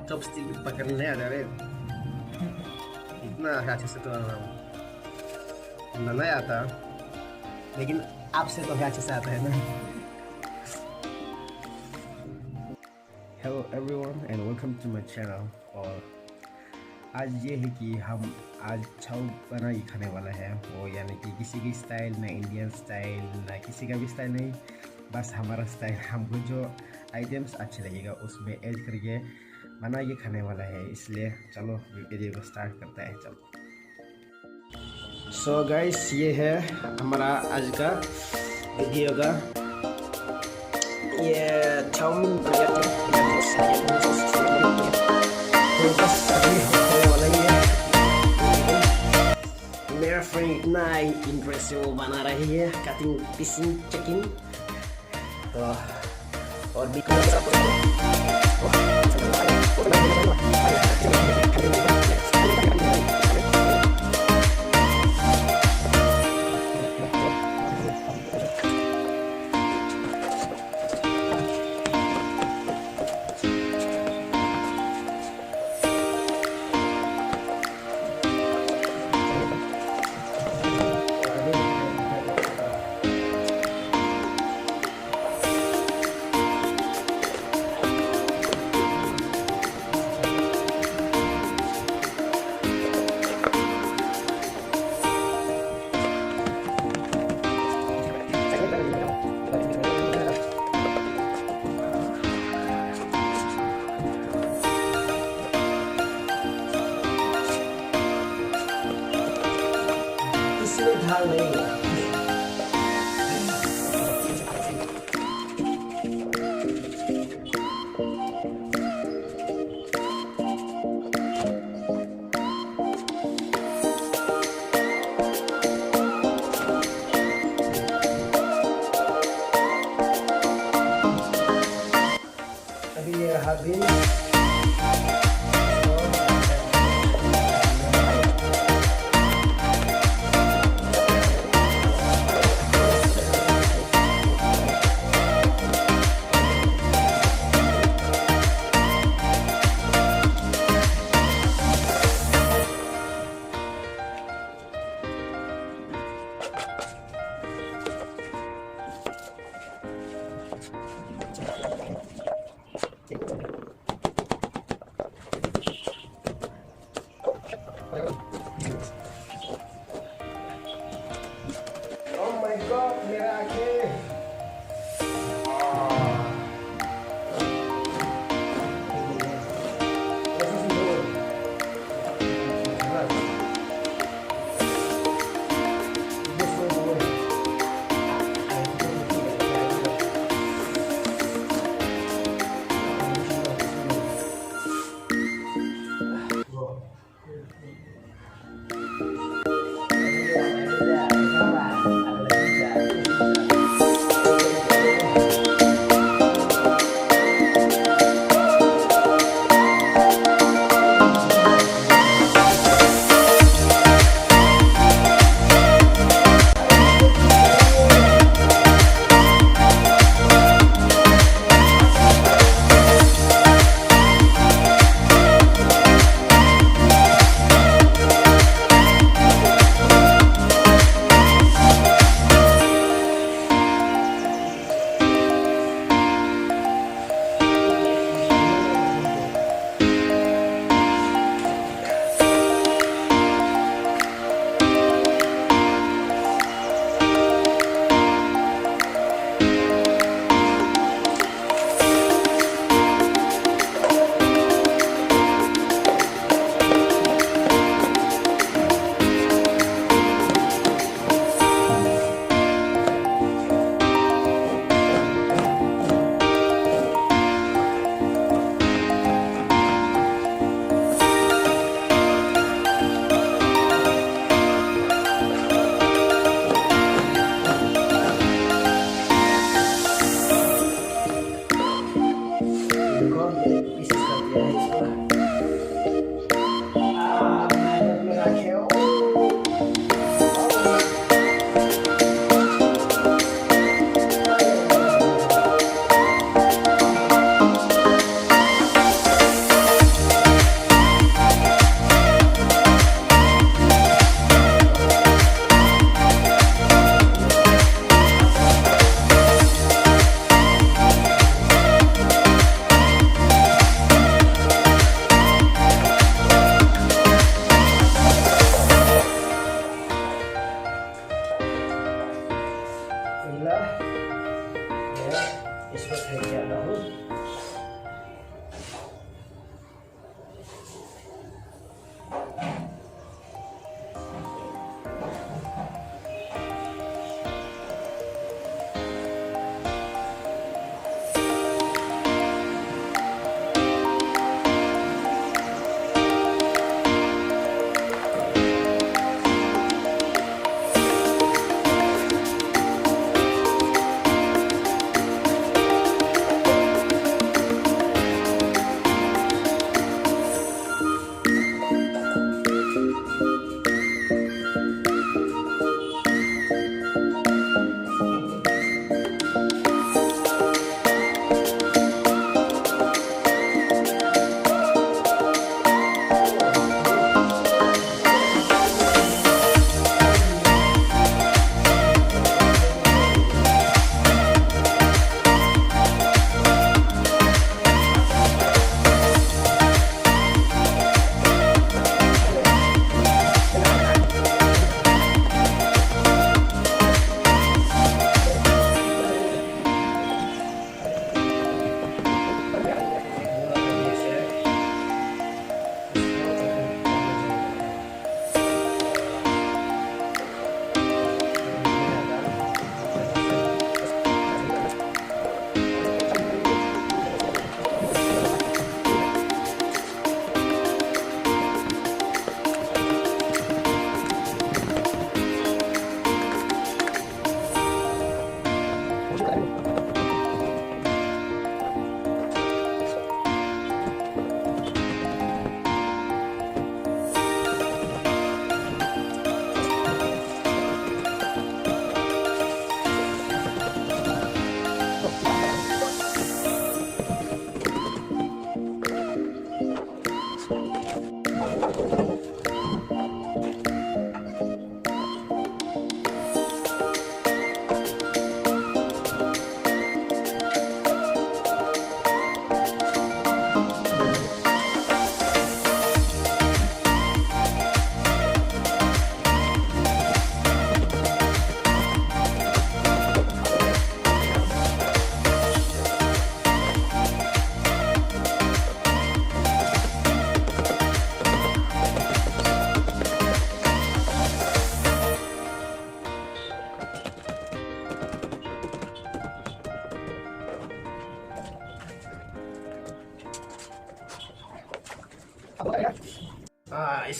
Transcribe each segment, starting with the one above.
Chopstick पकड़ने नहीं आता रे, इतना अच्छे से तो नहीं आता, लेकिन आपसे तो अच्छे से आता है ना। Hello everyone and welcome to my channel। और आज ये है कि हम आज चाउ बनाई खाने वाला है, वो यानी कि किसी की स्टाइल, ना इंडियन स्टाइल, ना किसी का भी स्टाइल नहीं, बस हमारा स्टाइल। हमको जो आइटम्स अच्छे लगेगा उसमें ऐड करके बना ये खाने वाला है, इसलिए चलो वीडियो को स्टार्ट करते हैं। चलो सो गाइस, ये है हमारा आज का वीडियो का ये चाउमीन मेरा फ्रेंड इतना इंटरेस्टिंग बना रही है कटिंग पीसिंग चिकन, तो और भी ढाल नहीं है। अभी ये रहा बिन मेरा आंखें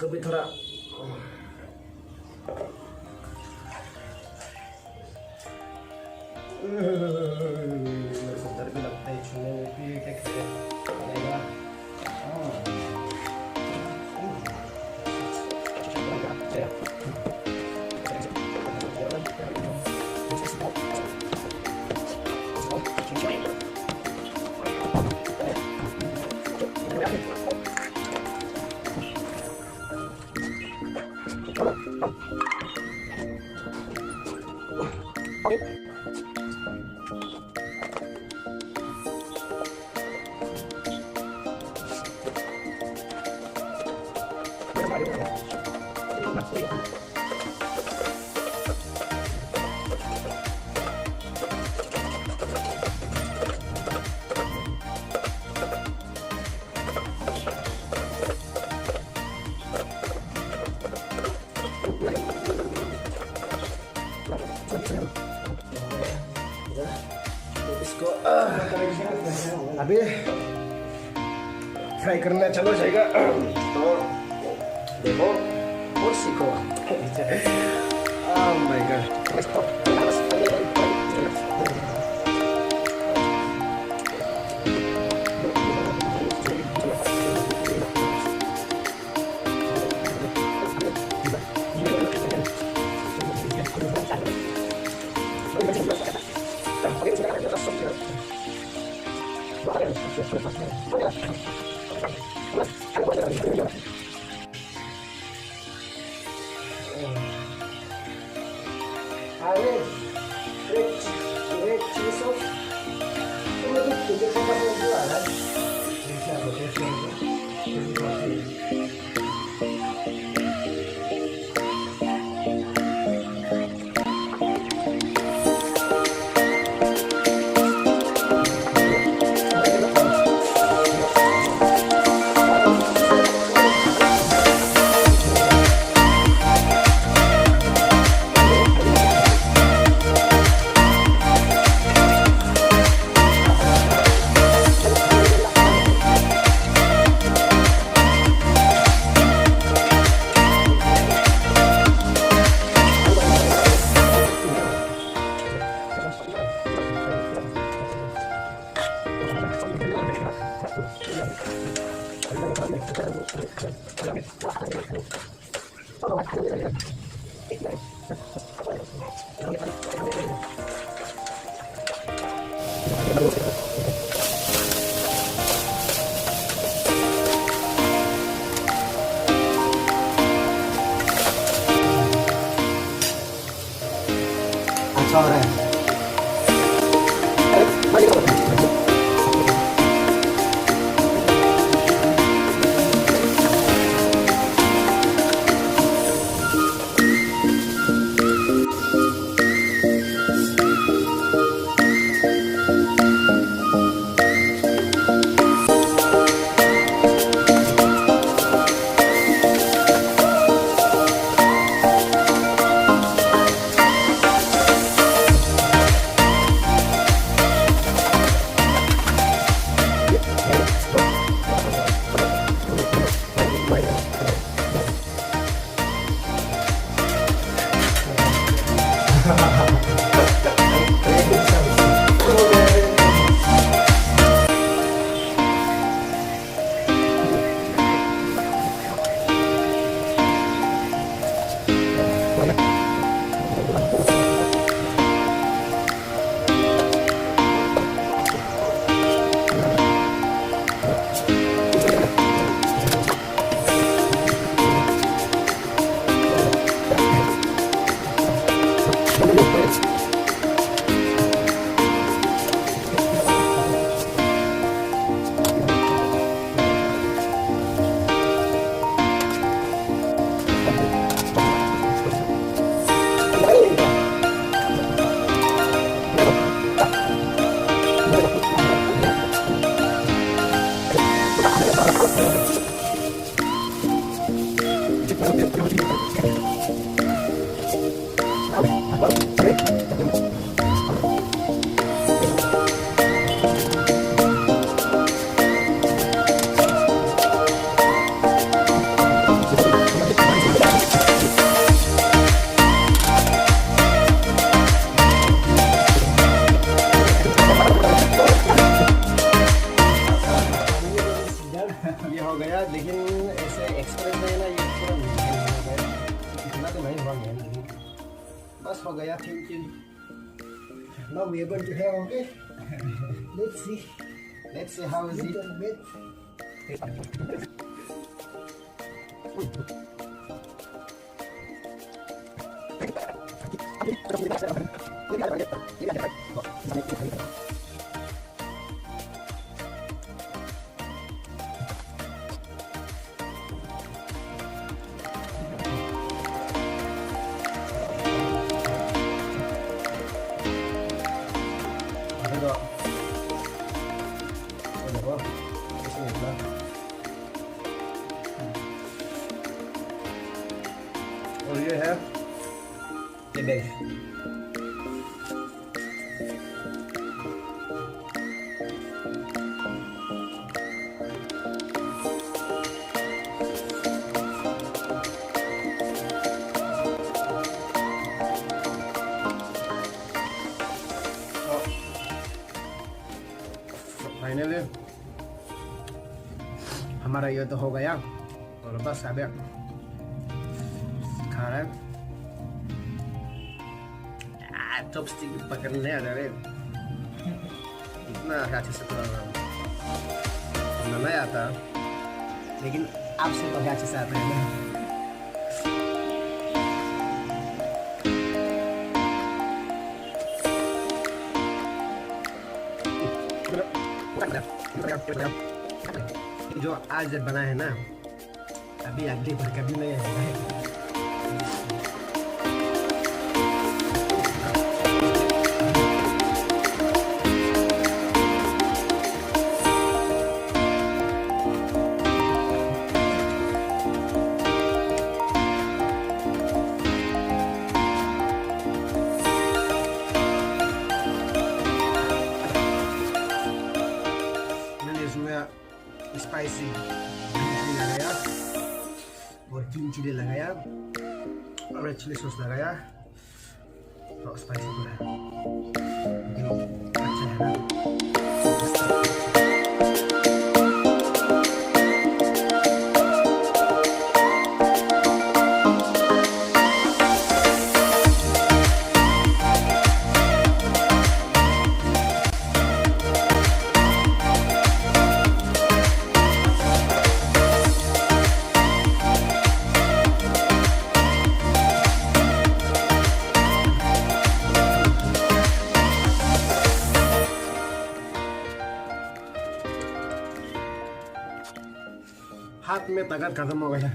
इसको भी थोड़ा मेरे को डर भी लगता है छूने में भी कैसे बनेगा। इसको अभी फ्राई करना चलो जाएगा। तो देखो और सीखो। Oh my God. अच्छा हो रहा है। बस हो गया, thank you. Now we are going to have, okay? Let's see how is it. Little bit. और ये है कैबेज। फाइनली हमारा ये तो हो गया और बस अब खा रहे हैं। चॉपस्टिक पकड़ने आ जा रहे, इतना अच्छे से नहीं आता, लेकिन आपसे तो अच्छे से आता है ना। जो आज बना है ना, अभी अगली बार कभी नहीं आएगा। स्पाइसी लगाया और 3 चिली लगाया और रेड चिली सॉस लगाया, तो स्पाइसी तो है, लेकिन अच्छा है ना। हाथ में ताकत खत्म हो गया।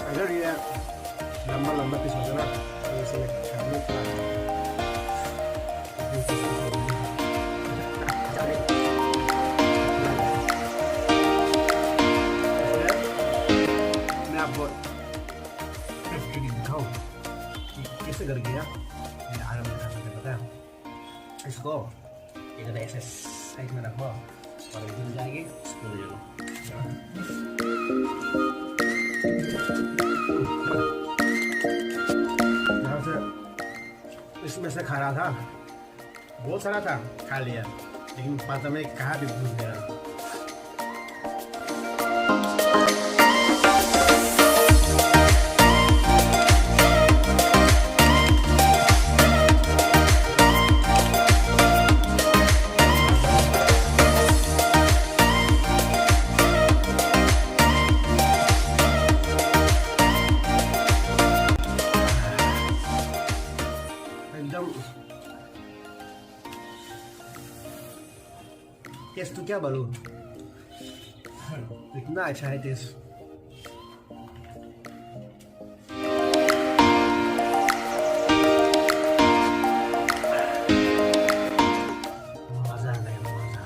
अगर ये लंबा लंबा पीस होता ना, तो इसे खाने का मैं आपको दिखाऊं कि कैसे कर गया। आराम से खा सकते, पता है। इसको इधर ऐसे साइड में रखो और इधर जाएगी स्कूल जाओ। यहाँ से इसमें से खा रहा था, बहुत सारा था, खा लिया, लेकिन पता नहीं कहाँ भी भूल गया। टेस्ट तो क्या बोलूं, इतना अच्छा है टेस्ट। मजा आ गया, मजा।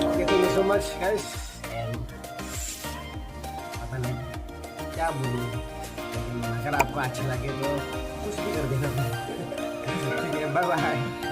Okay, thank you so much guys। क्या बोलूं, लेकिन अगर आपको अच्छा लगे तो कुछ भी कर देना। ठीक है, बाय बाय।